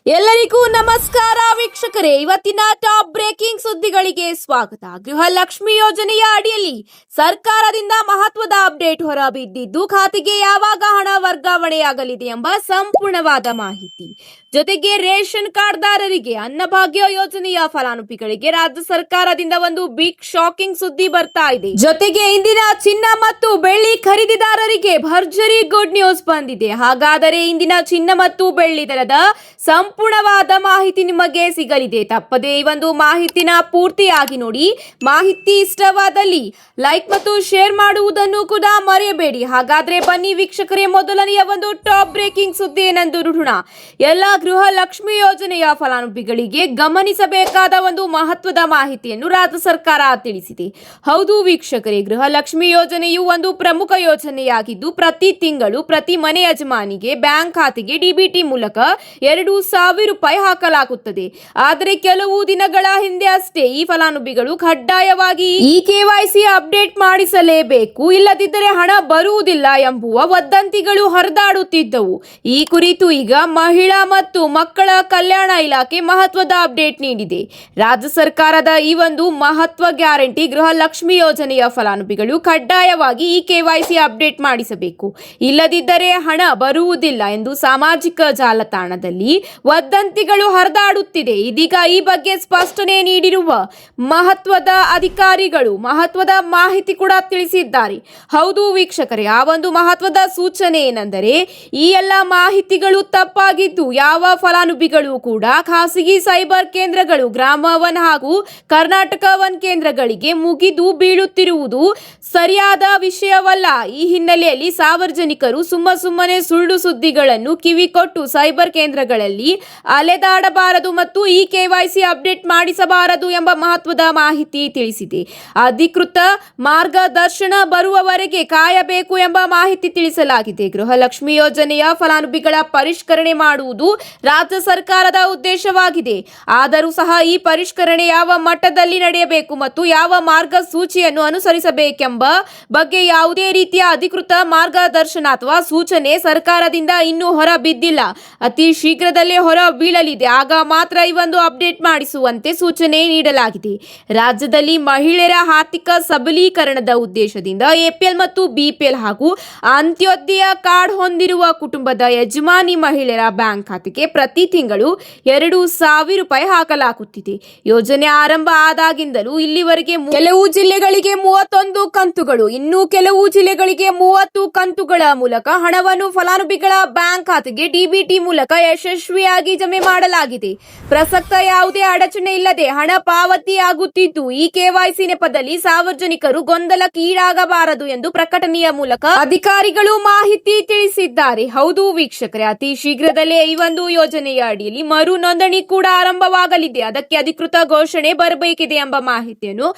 ಎಲ್ಲರಿಗೂ ನಮಸ್ಕಾರ ವೀಕ್ಷಕರೇ, ಇವತ್ತಿನ ಟಾಪ್ ಬ್ರೇಕಿಂಗ್ ಸುದ್ದಿಗಳಿಗೆ ಸ್ವಾಗತ. ಗೃಹಲಕ್ಷ್ಮಿ ಯೋಜನೆಯ ಅಡಿಯಲ್ಲಿ ಸರ್ಕಾರದಿಂದ ಮಹತ್ವದ ಅಪ್ಡೇಟ್ ಹೊರಬಿದ್ದಿದ್ದು, ಖಾತೆಗೆ ಯಾವಾಗ ಹಣ ವರ್ಗಾವಣೆಯಾಗಲಿದೆ ಎಂಬ ಸಂಪೂರ್ಣವಾದ ಮಾಹಿತಿ. ಜೊತೆಗೆ ರೇಷನ್ ಕಾರ್ಡ್ದಾರರಿಗೆ ಅನ್ನಭಾಗ್ಯ ಯೋಜನೆಯ ಫಲಾನುಭವಿಗಳಿಗೆ ರಾಜ್ಯ ಸರ್ಕಾರದಿಂದ ಒಂದು ಬಿಗ್ ಶಾಕಿಂಗ್ ಸುದ್ದಿ ಬರ್ತಾ ಇದೆ. ಜೊತೆಗೆ ಇಂದಿನ ಚಿನ್ನ ಮತ್ತು ಬೆಳ್ಳಿ ಖರೀದಿದಾರರಿಗೆ ಭರ್ಜರಿ ಗುಡ್ ನ್ಯೂಸ್ ಬಂದಿದೆ. ಹಾಗಾದರೆ ಇಂದಿನ ಚಿನ್ನ ಮತ್ತು ಬೆಳ್ಳಿ ದರದ ಸಂಪೂರ್ಣವಾದ ಮಾಹಿತಿ ನಿಮಗೆ ಸಿಗಲಿದೆ. ತಪ್ಪದೆ ಈ ಒಂದು ಮಾಹಿತಿನ ಪೂರ್ತಿಯಾಗಿ ನೋಡಿ. ಮಾಹಿತಿ ಇಷ್ಟವಾದಲ್ಲಿ ಲೈಕ್ ಮತ್ತು ಶೇರ್ ಮಾಡುವುದನ್ನು ಕೂಡ ಮರೆಯಬೇಡಿ. ಹಾಗಾದ್ರೆ ಬನ್ನಿ ವೀಕ್ಷಕರೇ, ಮೊದಲನೆಯ ಒಂದು ಟಾಪ್ ಬ್ರೇಕಿಂಗ್ ಸುದ್ದಿ ಏನೆಂದು ನೋಡೋಣ. ಎಲ್ಲ ಗೃಹಲಕ್ಷ್ಮಿ ಯೋಜನೆಯ ಫಲಾನುಭವಿಗಳಿಗೆ ಗಮನಿಸಬೇಕಾದ ಒಂದು ಮಹತ್ವದ ಮಾಹಿತಿಯನ್ನು ರಾಜ್ಯ ಸರ್ಕಾರ ತಿಳಿಸಿದೆ. ಹೌದು ವೀಕ್ಷಕರೇ, ಗೃಹಲಕ್ಷ್ಮಿ ಯೋಜನೆಯು ಒಂದು ಪ್ರಮುಖ ಯೋಜನೆಯಾಗಿದ್ದು, ಪ್ರತಿ ತಿಂಗಳು ಪ್ರತಿ ಮನೆ ಯಜಮಾನಿಗೆ ಬ್ಯಾಂಕ್ ಖಾತೆಗೆ ಡಿಬಿಟಿ ಮೂಲಕ 2,000 ರೂಪಾಯಿ ಹಾಕಲಾಗುತ್ತದೆ. ಆದರೆ ಕೆಲವು ದಿನಗಳ ಹಿಂದೆ ಅಷ್ಟೇ ಈ ಫಲಾನುಭವಿಗಳು ಕಡ್ಡಾಯವಾಗಿ ಈ ಕೆವೈಸಿ ಅಪ್ಡೇಟ್ ಮಾಡಿಸಲೇಬೇಕು, ಇಲ್ಲದಿದ್ದರೆ ಹಣ ಬರುವುದಿಲ್ಲ ಎಂಬುವ ವದಂತಿಗಳು ಹರಿದಾಡುತ್ತಿದ್ದವು. ಈ ಕುರಿತು ಈಗ ಮಹಿಳಾ ಮತ್ತು ಮಕ್ಕಳ ಕಲ್ಯಾಣ ಇಲಾಖೆ ಮಹತ್ವದ ಅಪ್ಡೇಟ್ ನೀಡಿದೆ. ರಾಜ್ಯ ಸರ್ಕಾರದ ಈ ಒಂದು ಮಹತ್ವ ಗ್ಯಾರಂಟಿ ಗೃಹಲಕ್ಷ್ಮಿ ಯೋಜನೆಯ ಫಲಾನುಭವಿಗಳು ಕಡ್ಡಾಯವಾಗಿ ಈ ಕೆವೈಸಿ ಅಪ್ಡೇಟ್ ಮಾಡಿಸಬೇಕು, ಇಲ್ಲದಿದ್ದರೆ ಹಣ ಬರುವುದಿಲ್ಲ ಎಂದು ಸಾಮಾಜಿಕ ಜಾಲತಾಣದಲ್ಲಿ ವದಂತಿಗಳು ಹರಿದಾಡುತ್ತಿದೆ. ಇದೀಗ ಈ ಬಗ್ಗೆ ಸ್ಪಷ್ಟನೆ ನೀಡಿರುವ ಮಹತ್ವದ ಅಧಿಕಾರಿಗಳು ಮಹತ್ವದ ಮಾಹಿತಿ ಕೂಡ ತಿಳಿಸಿದ್ದಾರೆ. ಹೌದು ವೀಕ್ಷಕರೇ, ಆ ಒಂದು ಮಹತ್ವದ ಸೂಚನೆ ಏನೆಂದರೆ, ಈ ಎಲ್ಲ ಮಾಹಿತಿಗಳು ತಪ್ಪಾಗಿದ್ದು, ಯಾವ ಫಲಾನುಭವಿಗಳು ಕೂಡ ಖಾಸಗಿ ಸೈಬರ್ ಕೇಂದ್ರಗಳು, ಗ್ರಾಮ ಒನ್ ಹಾಗೂ ಕರ್ನಾಟಕ ಒನ್ ಕೇಂದ್ರಗಳಿಗೆ ಮುಗಿದು ಬೀಳುತ್ತಿರುವುದು ಸರಿಯಾದ ವಿಷಯವಲ್ಲ. ಈ ಹಿನ್ನೆಲೆಯಲ್ಲಿ ಸಾರ್ವಜನಿಕರು ಸುಮ್ಮನೆ ಸುಳ್ಳು ಸುದ್ದಿಗಳನ್ನು ಕಿವಿಕೊಟ್ಟು ಸೈಬರ್ ಕೇಂದ್ರಗಳಲ್ಲಿ ಅಲೆದಾಡಬಾರದು ಮತ್ತು ಈ ಕೆವೈಸಿ ಅಪ್ಡೇಟ್ ಮಾಡಿಸಬಾರದು ಎಂಬ ಮಹತ್ವದ ಮಾಹಿತಿ ತಿಳಿಸಿದೆ. ಅಧಿಕೃತ ಮಾರ್ಗದರ್ಶನ ಬರುವವರೆಗೆ ಕಾಯಬೇಕು ಎಂಬ ಮಾಹಿತಿ ತಿಳಿಸಲಾಗಿದೆ. ಗೃಹಲಕ್ಷ್ಮಿ ಯೋಜನೆಯ ಫಲಾನುಭವಿಗಳ ಪರಿಷ್ಕರಣೆ ಮಾಡುವುದು ರಾಜ್ಯ ಸರ್ಕಾರದ ಉದ್ದೇಶವಾಗಿದೆ. ಆದರೂ ಸಹ ಈ ಪರಿಷ್ಕರಣೆ ಯಾವ ಮಟ್ಟದಲ್ಲಿ ನಡೆಯಬೇಕು ಮತ್ತು ಯಾವ ಮಾರ್ಗಸೂಚಿಯನ್ನು ಅನುಸರಿಸಬೇಕೆಂಬ ಬಗ್ಗೆ ಯಾವುದೇ ರೀತಿಯ ಅಧಿಕೃತ ಮಾರ್ಗದರ್ಶನ ಅಥವಾ ಸೂಚನೆ ಸರ್ಕಾರದಿಂದ ಇನ್ನೂ ಹೊರ ಬಿದ್ದಿಲ್ಲ. ಅತಿ ಶೀಘ್ರದಲ್ಲೇ ಹೊರ ಬೀಳಲಿದೆ, ಆಗ ಮಾತ್ರ ಈ ಒಂದು ಅಪ್ಡೇಟ್ ಮಾಡಿಸುವಂತೆ ಸೂಚನೆ ನೀಡಲಾಗಿದೆ. ರಾಜ್ಯದಲ್ಲಿ ಮಹಿಳೆಯರ ಆರ್ಥಿಕ ಸಬಲೀಕರಣದ ಉದ್ದೇಶದಿಂದ ಎಪಿಎಲ್ ಮತ್ತು ಬಿಪಿಎಲ್ ಹಾಗೂ ಅಂತ್ಯೋದಯ ಕಾರ್ಡ್ ಹೊಂದಿರುವ ಕುಟುಂಬದ ಯಜಮಾನಿ ಮಹಿಳೆಯರ ಬ್ಯಾಂಕ್ ಖಾತೆಗೆ ಪ್ರತಿ ತಿಂಗಳು 2,000 ರೂಪಾಯಿ ಹಾಕಲಾಗುತ್ತಿದೆ. ಯೋಜನೆ ಆರಂಭ ಆದಾಗಿಂದಲೂ ಇಲ್ಲಿವರೆಗೆ ಕೆಲವು ಜಿಲ್ಲೆಗಳಿಗೆ 31 ಕಂತುಗಳು, ಇನ್ನು ಕೆಲವು ಜಿಲ್ಲೆಗಳಿಗೆ 30 ಕಂತುಗಳ ಮೂಲಕ ಹಣವನ್ನು ಫಲಾನುಭವಿಗಳ ಬ್ಯಾಂಕ್ ಖಾತೆಗೆ ಡಿಬಿಟಿ ಮೂಲಕ ಯಶಸ್ವಿಯಾಗಿ ಜಮೆ ಮಾಡಲಾಗಿದೆ. ಪ್ರಸಕ್ತ ಯಾವುದೇ ಅಡಚಣೆ ಇಲ್ಲದೆ ಹಣ ಪಾವತಿಯಾಗುತ್ತಿದ್ದು, ಈ ಕೆವೈಸಿ ನೆಪದಲ್ಲಿ ಸಾರ್ವಜನಿಕರು ಗೊಂದಲಕ್ಕೀಡಾಗಬಾರದು ಎಂದು ಪ್ರಕಟಣೆಯ ಮೂಲಕ ಅಧಿಕಾರಿಗಳು ಮಾಹಿತಿ ತಿಳಿಸಿದ್ದಾರೆ. ಹೌದು ವೀಕ್ಷಕರೇ, ಅತಿ ಶೀಘ್ರದಲ್ಲೇ ಈ ಒಂದು ಯೋಜನೆಯ ಅಡಿಯಲ್ಲಿ ಮರು ನೋಂದಣಿ ಕೂಡ ಆರಂಭವಾಗಲಿದೆ. ಅದಕ್ಕೆ ಅಧಿಕೃತ ಘೋಷಣೆ ಬರಬೇಕಿದೆ ಎಂಬ ಮಾಹಿತಿಯನ್ನು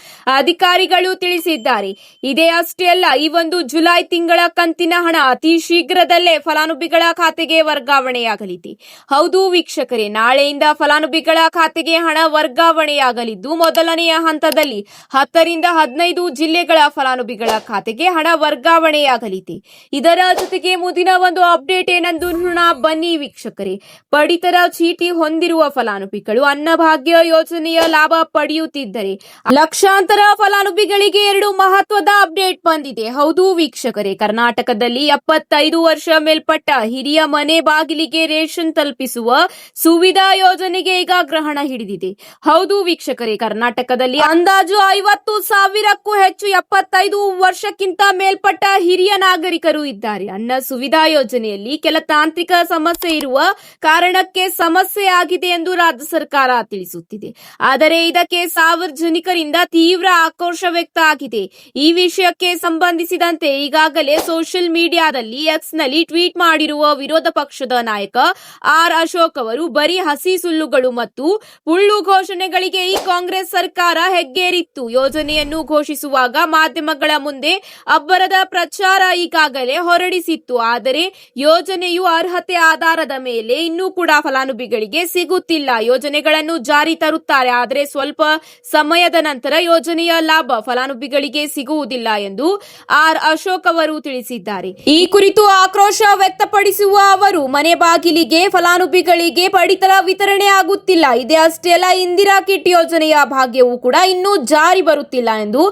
ಅಧಿಕಾರಿಗಳು ತಿಳಿಸಿದ್ದಾರೆ. ಇದೇ ಅಷ್ಟೇ ಅಲ್ಲ, ಈ ಒಂದು ಜುಲೈ ತಿಂಗಳ ಕಂತಿನ ಹಣ ಅತಿ ಶೀಘ್ರದಲ್ಲೇ ಫಲಾನುಭವಿಗಳ ಖಾತೆಗೆ ವರ್ಗಾವಣೆಯಾಗಲಿದೆ. ಹೌದು ವೀಕ್ಷಕರೇ, ನಾಳೆಯಿಂದ ಫಲಾನುಭವಿಗಳ ಖಾತೆಗೆ ಹಣ ವರ್ಗಾವಣೆಯಾಗಲಿದ್ದು, ಮೊದಲನೆಯ ಹಂತದಲ್ಲಿ 10 ರಿಂದ 15 ಜಿಲ್ಲೆಗಳ ಫಲಾನುಭವಿಗಳ ಖಾತೆಗೆ ಹಣ ವರ್ಗಾವಣೆಯಾಗಲಿದೆ. ಇದರ ಜೊತೆಗೆ ಮುಂದಿನ ಒಂದು ಅಪ್ಡೇಟ್ ಏನೆಂದು ನೋಡೋಣ ಬನ್ನಿ ವೀಕ್ಷಕರೇ. ಪಡಿತರ ಚೀಟಿ ಹೊಂದಿರುವ ಫಲಾನುಭವಿಗಳು ಅನ್ನಭಾಗ್ಯ ಯೋಜನೆಯ ಲಾಭ ಪಡೆಯುತ್ತಿದ್ದರೆ ಲಕ್ಷಾಂತರ ಫಲಾನುಭವಿಗಳಿಗೆ 2 ಮಹತ್ವದ ಅಪ್ಡೇಟ್ ಬಂದಿದೆ. ಹೌದು ವೀಕ್ಷಕರೇ, ಕರ್ನಾಟಕದಲ್ಲಿ 75 ವರ್ಷ ಮೇಲ್ಪಟ್ಟ ಹಿರಿಯ ಮನೆ ಬಾಗಿಲಿಗೆ ರೇಷನ್ ತಲುಪಿಸುವ ಸುವಿಧಾ ಯೋಜನೆಗೆ ಈಗ ಗ್ರಹಣ ಹಿಡಿದಿದೆ. ಹೌದು ವೀಕ್ಷಕರೇ, ಕರ್ನಾಟಕದಲ್ಲಿ ಅಂದಾಜು 50,000ಕ್ಕೂ ಹೆಚ್ಚು 75 ವರ್ಷಕ್ಕಿಂತ ಮೇಲ್ಪಟ್ಟ ಹಿರಿಯ ನಾಗರಿಕರು ಇದ್ದಾರೆ. ಅನ್ನ ಸುವಿಧಾ ಯೋಜನೆಯಲ್ಲಿ ಕೆಲ ತಾಂತ್ರಿಕ ಸಮಸ್ಯೆ ಇರುವ ಕಾರಣಕ್ಕೆ ಸಮಸ್ಯೆ ಆಗಿದೆ ಎಂದು ರಾಜ್ಯ ಸರ್ಕಾರ ತಿಳಿಸುತ್ತಿದೆ. ಆದರೆ ಇದಕ್ಕೆ ಸಾರ್ವಜನಿಕರಿಂದ ತೀವ್ರ ಆಕ್ರೋಶ ವ್ಯಕ್ತ ಆಗಿದೆ. ಈ ವಿಷಯಕ್ಕೆ ಸಂಬಂಧಿಸಿದಂತೆ ಈಗಾಗಲೇ ಸೋಷಿಯಲ್ ಮೀಡಿಯಾದಲ್ಲಿ ಎಕ್ಸ್ನಲ್ಲಿ ಟ್ವೀಟ್ ಮಾಡಿರುವ ವಿರೋಧ ಪಕ್ಷದ ನಾಯಕ ಆರ್ ಅಶೋಕ್ ಅವರು ಬರೀ ಹಸಿ ಸುಳ್ಳುಗಳು ಮತ್ತು ಪುಳ್ಳು ಘೋಷಣೆಗಳಿಗೆ ಈ ಕಾಂಗ್ರೆಸ್ ಸರ್ಕಾರ ಹೆಗ್ಗೇರಿತ್ತು. ಯೋಜನೆಯನ್ನು ಘೋಷಿಸುವಾಗ ಮಾಧ್ಯಮಗಳ ಮುಂದೆ ಅಬ್ಬರದ ಪ್ರಚಾರ ಈಗಾಗಲೇ ಹೊರಡಿಸಿತ್ತು. ಆದರೆ ಯೋಜನೆಯು ಅರ್ಹತೆ ಆಧಾರದ ಮೇಲೆ ಇನ್ನೂ ಕೂಡ ಫಲಾನುಭವಿಗಳಿಗೆ ಸಿಗುತ್ತಿಲ್ಲ. ಯೋಜನೆಗಳನ್ನು ಜಾರಿ ತರುತ್ತಾರೆ, ಆದರೆ ಸ್ವಲ್ಪ ಸಮಯದ ನಂತರ ಯೋಜನೆಯ ಲಾಭ ಫಲಾನುಭವಿಗಳಿಗೆ ಸಿಗುವುದಿಲ್ಲ ಎಂದು ಆರ್ ಅಶೋಕ್ ಅವರು ತಿಳಿಸಿದ್ದಾರೆ. ಈ ಕುರಿತು ಆಕ್ರೋಶ ವ್ಯಕ್ತಪಡಿಸುವ ಅವರು, ಮನೆ ಬಾಗಿಲಿಗೆ ಫಲಾನುಭವಿಗಳಿಗೆ ಪಡಿತರ ವಿತರಣೆ ಆಗುತ್ತಿಲ್ಲ. ಇದೇ ಅಷ್ಟೇ ಅಲ್ಲ, ಇಂದಿರಾ ಕಿಟ್ ಯೋಜನೆಯ ಭಾಗ್ಯವೂ ಕೂಡ ಇನ್ನೂ ಜಾರಿ ಬರುತ್ತಿಲ್ಲ ಎಂದು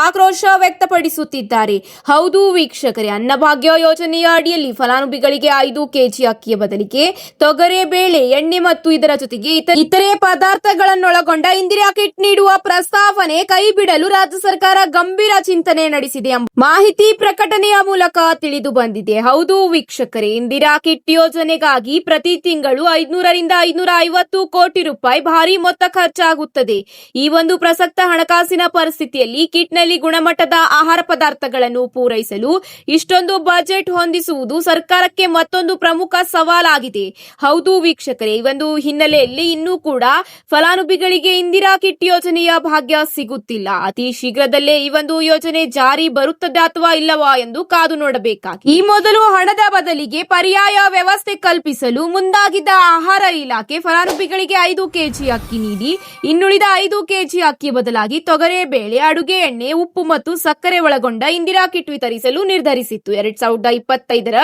ಆಕ್ರೋಶ ವ್ಯಕ್ತಪಡಿಸುತ್ತಿದ್ದಾರೆ. ಹೌದು ವೀಕ್ಷಕರೇ, ಅನ್ನಭಾಗ್ಯ ಯೋಜನೆಯ ಅಡಿಯಲ್ಲಿ ಫಲಾನುಭವಿಗಳಿಗೆ 5 ಕೆಜಿ ಅಕ್ಕಿಯ ಬದಲಿಗೆ ತೊಗರೆ ಬೇಳೆ, ಎಣ್ಣೆ ಮತ್ತು ಇದರ ಜೊತೆಗೆ ಇತರೆ ಪದಾರ್ಥಗಳನ್ನೊಳಗೊಂಡ ಇಂದಿರಾ ಕಿಟ್ ನೀಡುವ ಪ್ರಸ್ತಾವನೆ ಕೈಬಿಡಲು ರಾಜ್ಯ ಸರ್ಕಾರ ಗಂಭೀರ ಚಿಂತನೆ ನಡೆಸಿದೆ ಎಂಬ ಮಾಹಿತಿ ಪ್ರಕಟಣೆಯ ಮೂಲಕ ತಿಳಿದು ಬಂದಿದೆ. ಹೌದು ವೀಕ್ಷಕರೇ, ಇಂದಿರಾ ಕಿಟ್ ಯೋಜನೆಗಾಗಿ ಪ್ರತಿ ತಿಂಗಳು 500 ರಿಂದ 550 ಕೋಟಿ ರೂಪಾಯಿ ಭಾರಿ ಮೊತ್ತ ಖರ್ಚಾಗುತ್ತದೆ. ಈ ಒಂದು ಪ್ರಸಕ್ತ ಹಣಕಾಸಿನ ಪರಿಸ್ಥಿತಿಯಲ್ಲಿ ಕಿಟ್ನಲ್ಲಿ ಗುಣಮಟ್ಟದ ಆಹಾರ ಪದಾರ್ಥಗಳನ್ನು ಪೂರೈಸಲು ಇಷ್ಟೊಂದು ಬಜೆಟ್ ಹೊಂದಿಸುವುದು ಸರ್ಕಾರಕ್ಕೆ ಮತ್ತೊಂದು ಪ್ರಮುಖ ಸವಾಲಾಗಿದೆ. ಹೌದು ವೀಕ್ಷಕರೇ, ಈ ಒಂದು ಹಿನ್ನೆಲೆಯಲ್ಲಿ ಇನ್ನೂ ಕೂಡ ಫಲಾನುಭವಿಗಳಿಗೆ ಇಂದಿರಾ ಕಿಟ್ ಯೋಜನೆಯ ಭಾಗ್ಯ ಸಿಗುತ್ತಿಲ್ಲ. ಅತಿ ಶೀಘ್ರದಲ್ಲೇ ಈ ಒಂದು ಯೋಜನೆ ಜಾರಿ ಬರುತ್ತದೆ ಅಥವಾ ಇಲ್ಲವಾ ಎಂದು ಕಾದು ನೋಡಬೇಕಾಗಿದೆ. ಈ ಮೊದಲು ಹಣದ ಬದಲಿಗೆ ಪರ್ಯಾಯ ವ್ಯವಸ್ಥೆ ಕಲ್ಪಿಸಲು ಮುಂದಾಗಿದ್ದ ಆಹಾರ ಇಲಾಖೆ ಫಲಾನುಭವಿಗಳಿಗೆ 5 ಕೆಜಿ ಅಕ್ಕಿ ನೀಡಿ ಇನ್ನುಳಿದ 5 ಕೆಜಿ ಅಕ್ಕಿ ಬದಲಾಗಿ ತೊಗರೆ ಬೇಳೆ, ಅಡುಗೆ ಎಣ್ಣೆ, ಉಪ್ಪು ಮತ್ತು ಸಕ್ಕರೆ ಒಳಗೊಂಡ ಇಂದಿರಾ ಕಿಟ್ ವಿತರಿಸಲು ನಿರ್ಧರಿಸಿತ್ತು. 2025ರ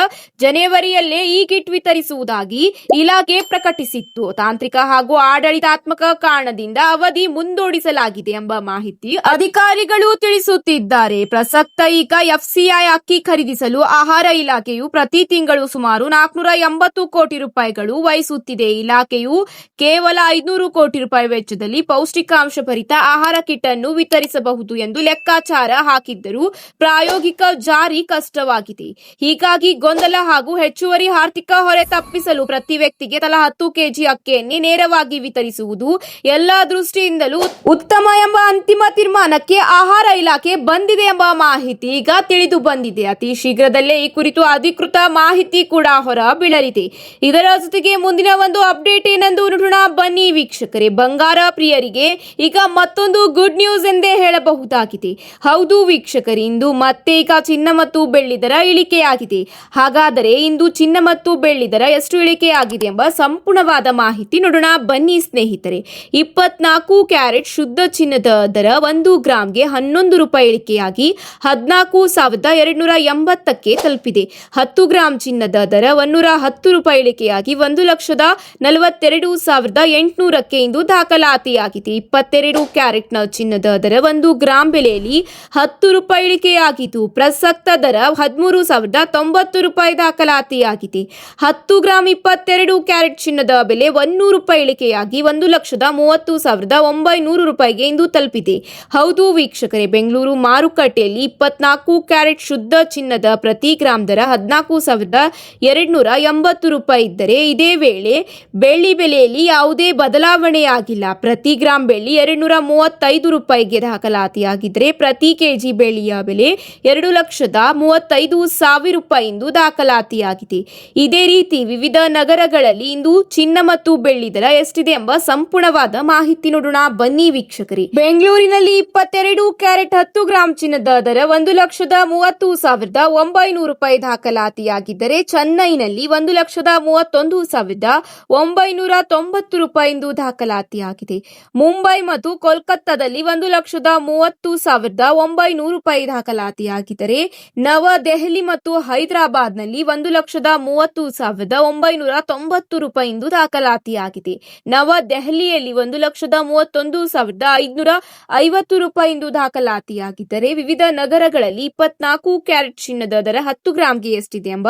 ಜನವರಿಯಲ್ಲೇ ಈ ಕಿಟ್ ವಿತರಿಸುವುದಾಗಿ ಇಲಾಖೆ ಪ್ರಕಟಿಸಿತ್ತು. ತಾಂತ್ರಿಕ ಹಾಗೂ ಆಡಳಿತಾತ್ಮಕ ಕಾರಣದಿಂದ ಅವಧಿ ಮುಂದೂಡಿಸಲಾಗಿದೆ ಎಂಬ ಮಾಹಿತಿ ಅಧಿಕಾರಿಗಳು ತಿಳಿಸುತ್ತಿದ್ದಾರೆ. ಪ್ರಸಕ್ತ ಈಗ ಎಫ್ಸಿಐ ಅಕ್ಕಿ ಖರೀದಿಸಲು ಆಹಾರ ಇಲಾಖೆಯು ಪ್ರತಿ ತಿಂಗಳು ಸುಮಾರು 480 ಕೋಟಿ ರೂಪಾಯಿಗಳು ವಹಿಸುತ್ತಿದೆ. ಇಲಾಖೆಯು ಕೇವಲ 500 ಕೋಟಿ ರೂಪಾಯಿ ವೆಚ್ಚದಲ್ಲಿ ಪೌಷ್ಟಿಕಾಂಶ ಭರಿತ ಆಹಾರ ಕಿಟ್ ಅನ್ನು ವಿತರಿಸಬಹುದು ಎಂದು ಲೆಕ್ಕಾಚಾರ ಹಾಕಿದ್ದರೂ ಪ್ರಾಯೋಗಿಕ ಜಾರಿ ಕಷ್ಟವಾಗಿದೆ. ಹೀಗಾಗಿ ಗೊಂದಲ ಹಾಗೂ ಹೆಚ್ಚುವರಿ ಆರ್ಥಿಕ ಹೊರೆ ತಪ್ಪಿಸಲು ಪ್ರತಿ ವ್ಯಕ್ತಿಗೆ ತಲಾ 10 ಕೆಜಿ ಅಕ್ಕಿಯನ್ನೇ ನೇರವಾಗಿ ವಿತರಿಸುವುದು ಎಲ್ಲಾ ದೃಷ್ಟಿಯಿಂದಲೂ ಉತ್ತಮ ಎಂಬ ಅಂತಿಮ ತೀರ್ಮಾನಕ್ಕೆ ಆಹಾರ ಇಲಾಖೆ ಬಂದಿದೆ ಎಂಬ ಮಾಹಿತಿ ಈಗ ತಿಳಿದು ಬಂದಿದೆ. ಅತಿ ಶೀಘ್ರದಲ್ಲೇ ಈ ಕುರಿತು ಅಧಿಕೃತ ಮಾಹಿತಿ ಕೂಡ ಹೊರ ಬೀಳಲಿದೆ. ಇದರ ಜೊತೆಗೆ ಮುಂದಿನ ಒಂದು ಅಪ್ಡೇಟ್ ಏನೆಂದು ನೋಡೋಣ ಬನ್ನಿ ವೀಕ್ಷಕರೇ. ಬಂಗಾರ ಪ್ರಿಯರಿಗೆ ಈಗ ಮತ್ತೊಂದು ಗುಡ್ ನ್ಯೂಸ್ ಎಂದೇ ಹೇಳಬಹುದಾಗಿದೆ. ಹೌದು ವೀಕ್ಷಕರೇ, ಇಂದು ಮತ್ತೆ ಈಗ ಚಿನ್ನ ಮತ್ತು ಬೆಳ್ಳಿ ದರ ಇಳಿಕೆಯಾಗಿದೆ. ಹಾಗಾದರೆ ಇಂದು ಚಿನ್ನ ಮತ್ತು ಬೆಳ್ಳಿ ದರ ಎಷ್ಟು ಇಳಿಕೆಯಾಗಿದೆ ಎಂಬ ಸಂಪೂರ್ಣವಾದ ಮಾಹಿತಿ ನೋಡೋಣ ಬನ್ನಿ ಸ್ನೇಹಿತರೆ. 24 ಕ್ಯಾರೆಟ್ ಶುದ್ಧ ಚಿನ್ನದ ದರ 1 ಗ್ರಾಂಗೆ 11 ರೂಪಾಯಿ ಇಳಿಕೆಯಾಗಿ 14,280ಕ್ಕೆ ತಲುಪಿದೆ. 10 ಗ್ರಾಂ ಚಿನ್ನದ ದರ 110 ರೂಪಾಯಿ ಇಳಿಕೆಯಾಗಿ 1,42,800ಕ್ಕೆ ಇಂದು ದಾಖಲಾತಿಯಾಗಿದೆ. 22 ಕ್ಯಾರೆಟ್ನ ಚಿನ್ನದ ದರ 1 ಗ್ರಾಂ ಬೆಲೆಯಲ್ಲಿ 10 ರೂಪಾಯಿ ಇಳಿಕೆಯಾಗಿದ್ದು ಪ್ರಸಕ್ತ ದರ 13,090 ರೂಪಾಯಿ ದಾಖಲಾತಿಯಾಗಿದೆ. 10 ಗ್ರಾಂ 22 ಕ್ಯಾರೆಟ್ ಚಿನ್ನದ ಬೆಲೆ 100 ರೂಪಾಯಿ ಇಳಿಕೆಯಾಗಿ 1,30,900 ರೂಪಾಯಿಗೆ ಇಂದು ತಲುಪಿದೆ. ಹೌದು ವೀಕ್ಷಕರೇ, ಬೆಂಗಳೂರು ಮಾರುಕಟ್ಟೆಯಲ್ಲಿ 24 ಕ್ಯಾರೆಟ್ ಶುದ್ಧ ಚಿನ್ನದ ಪ್ರತಿ ಗ್ರಾಂ ದರ 14,280 ರೂಪಾಯಿ ಇದ್ದರೆ, ಇದೇ ವೇಳೆ ಬೆಳ್ಳಿ ಬೆಲೆಯಲ್ಲಿ ಯಾವುದೇ ಬದಲಾವಣೆಯಾಗಿಲ್ಲ. ಪ್ರತಿ ಗ್ರಾಂ ಬೆಳ್ಳಿ 235 ರೂಪಾಯಿಗೆ ದಾಖಲಾತಿಯಾಗಿದ್ದರೆ ಪ್ರತಿ ಕೆಜಿ ಬೆಳ್ಳಿಯ ಬೆಲೆ 2,35,000 ರೂಪಾಯಿ ಇಂದು ದಾಖಲಾತಿಯಾಗಿದೆ. ಇದೇ ರೀತಿ ವಿವಿಧ ನಗರಗಳಲ್ಲಿ ಇಂದು ಚಿನ್ನ ಮತ್ತು ಬೆಳ್ಳಿ ದರ ಎಷ್ಟಿದೆ ಎಂಬ ಸಂಪೂರ್ಣವಾದ ಮಾಹಿತಿ ನೋಡೋಣ ಬನ್ನಿ ವೀಕ್ಷಕರೇ. ಬೆಂಗಳೂರಿನಲ್ಲಿ 22 ಕ್ಯಾರೆಟ್ 10 ಗ್ರಾಂ ಚಿನ್ನದ ದರ 1,30,900 ರೂಪಾಯಿ ದಾಖಲಾತಿಯಾಗಿದ್ದರೆ, ಚೆನ್ನೈನಲ್ಲಿ 1,31,990 ರೂಪಾಯಿ ಇಂದು ದಾಖಲಾತಿಯಾಗಿದೆ. ಮುಂಬೈ ಮತ್ತು ಕೋಲ್ಕತ್ತಾದಲ್ಲಿ 1,30,900 ರೂಪಾಯಿ ದಾಖಲಾತಿಯಾಗಿದ್ದರೆ, ನವದೆಹಲಿ ಮತ್ತು ಹೈದರಾಬಾದ್ನಲ್ಲಿ 1,30,990 ರೂಪಾಯಿ ಇಂದು ದಾಖಲಾತಿಯಾಗಿದೆ. ನವದೆಹಲಿಯಲ್ಲಿ 1,31,550 ರೂಪಾಯಿ ಇಂದು ದಾಖಲಾತಿಯಾಗಿದ್ದರೆ, ವಿವಿಧ ನಗರಗಳಲ್ಲಿ 24 ಕ್ಯಾರೆಟ್ ಚಿನ್ನದ ದರ 10 ಗ್ರಾಂಗೆ ಎಷ್ಟಿದೆ ಎಂಬ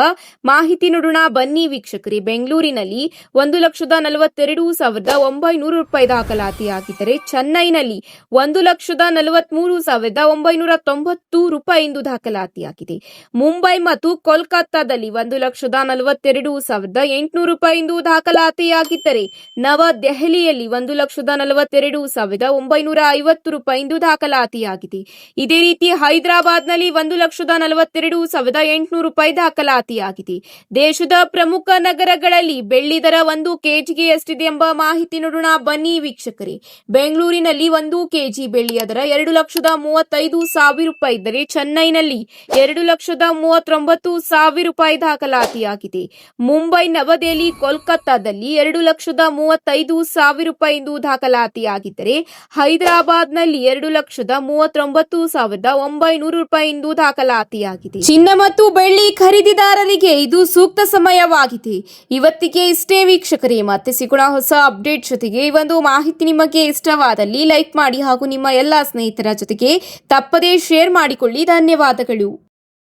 ಮಾಹಿತಿ ನೋಡೋಣ ಬನ್ನಿ ವೀಕ್ಷಕರೇ. ಬೆಂಗಳೂರಿನಲ್ಲಿ 1,42,900 ರೂಪಾಯಿ ದಾಖಲಾತಿಯಾಗಿದ್ದರೆ, ಚೆನ್ನೈನಲ್ಲಿ 1,43,990 ರೂಪಾಯಿ ಇಂದು ದಾಖಲಾತಿಯಾಗಿದೆ. ಮುಂಬೈ ಮತ್ತು ಕೋಲ್ಕತ್ತಾದಲ್ಲಿ 1,42,800 ರೂಪಾಯಿ ಇಂದು ದಾಖಲಾತಿಯಾಗಿದ್ದರೆ, ನವದೆಹಲಿಯಲ್ಲಿ 1,42,950 ರೂಪಾಯಿ ಇಂದು ದಾಖಲಾತಿಯಾಗಿದೆ. ಇದೇ ರೀತಿ ಹೈದರಾಬಾದ್ನಲ್ಲಿ 1,42,800 ರೂಪಾಯಿ ದಾಖಲಾತಿಯಾಗಿದೆ. ದೇಶದ ಪ್ರಮುಖ ನಗರಗಳಲ್ಲಿ ಬೆಳ್ಳಿ ದರ 1 ಕೆಜಿಗೆ ಎಷ್ಟಿದೆ ಎಂಬ ಮಾಹಿತಿ ನೋಡೋಣ ಬನ್ನಿ ವೀಕ್ಷಕರೇ. ಬೆಂಗಳೂರಿನಲ್ಲಿ 1 ಕೆಜಿ ಬೆಳ್ಳಿಯ ದರ 2,35,000 ರೂಪಾಯಿ ಇದ್ದರೆ, ಚೆನ್ನೈನಲ್ಲಿ 2,39,000 ರೂಪಾಯಿ ದಾಖಲಾತಿಯಾಗಿದೆ. ಮುಂಬೈ, ನವದೆಹಲಿ ಬೆಳ್ಳಿ ಕೋಲ್ಕತ್ತಾದಲ್ಲಿ 2,35,000 ರೂಪಾಯಿ ಎಂದು ದಾಖಲಾತಿಯಾಗಿದ್ದರೆ ಹೈದರಾಬಾದ್ನಲ್ಲಿ 2,39,900 ರೂಪಾಯಿ ಎಂದು ದಾಖಲಾತಿಯಾಗಿದೆ. ಚಿನ್ನ ಮತ್ತು ಬೆಳ್ಳಿ ಖರೀದಿದಾರರಿಗೆ ಇದು ಸೂಕ್ತ ಸಮಯವಾಗಿದೆ. ಇವತ್ತಿಗೆ ಇಷ್ಟೇ ವೀಕ್ಷಕರೇ, ಮತ್ತೆ ಸಿಗೋಣ ಹೊಸ ಅಪ್ಡೇಟ್ ಜೊತೆಗೆ. ಈ ಒಂದು ಮಾಹಿತಿ ನಿಮಗೆ ಇಷ್ಟವಾದಲ್ಲಿ ಲೈಕ್ ಮಾಡಿ ಹಾಗೂ ನಿಮ್ಮ ಎಲ್ಲ ಸ್ನೇಹಿತರ ಜೊತೆಗೆ ತಪ್ಪದೇ ಶೇರ್ ಮಾಡಿಕೊಳ್ಳಿ. ಧನ್ಯವಾದಗಳು.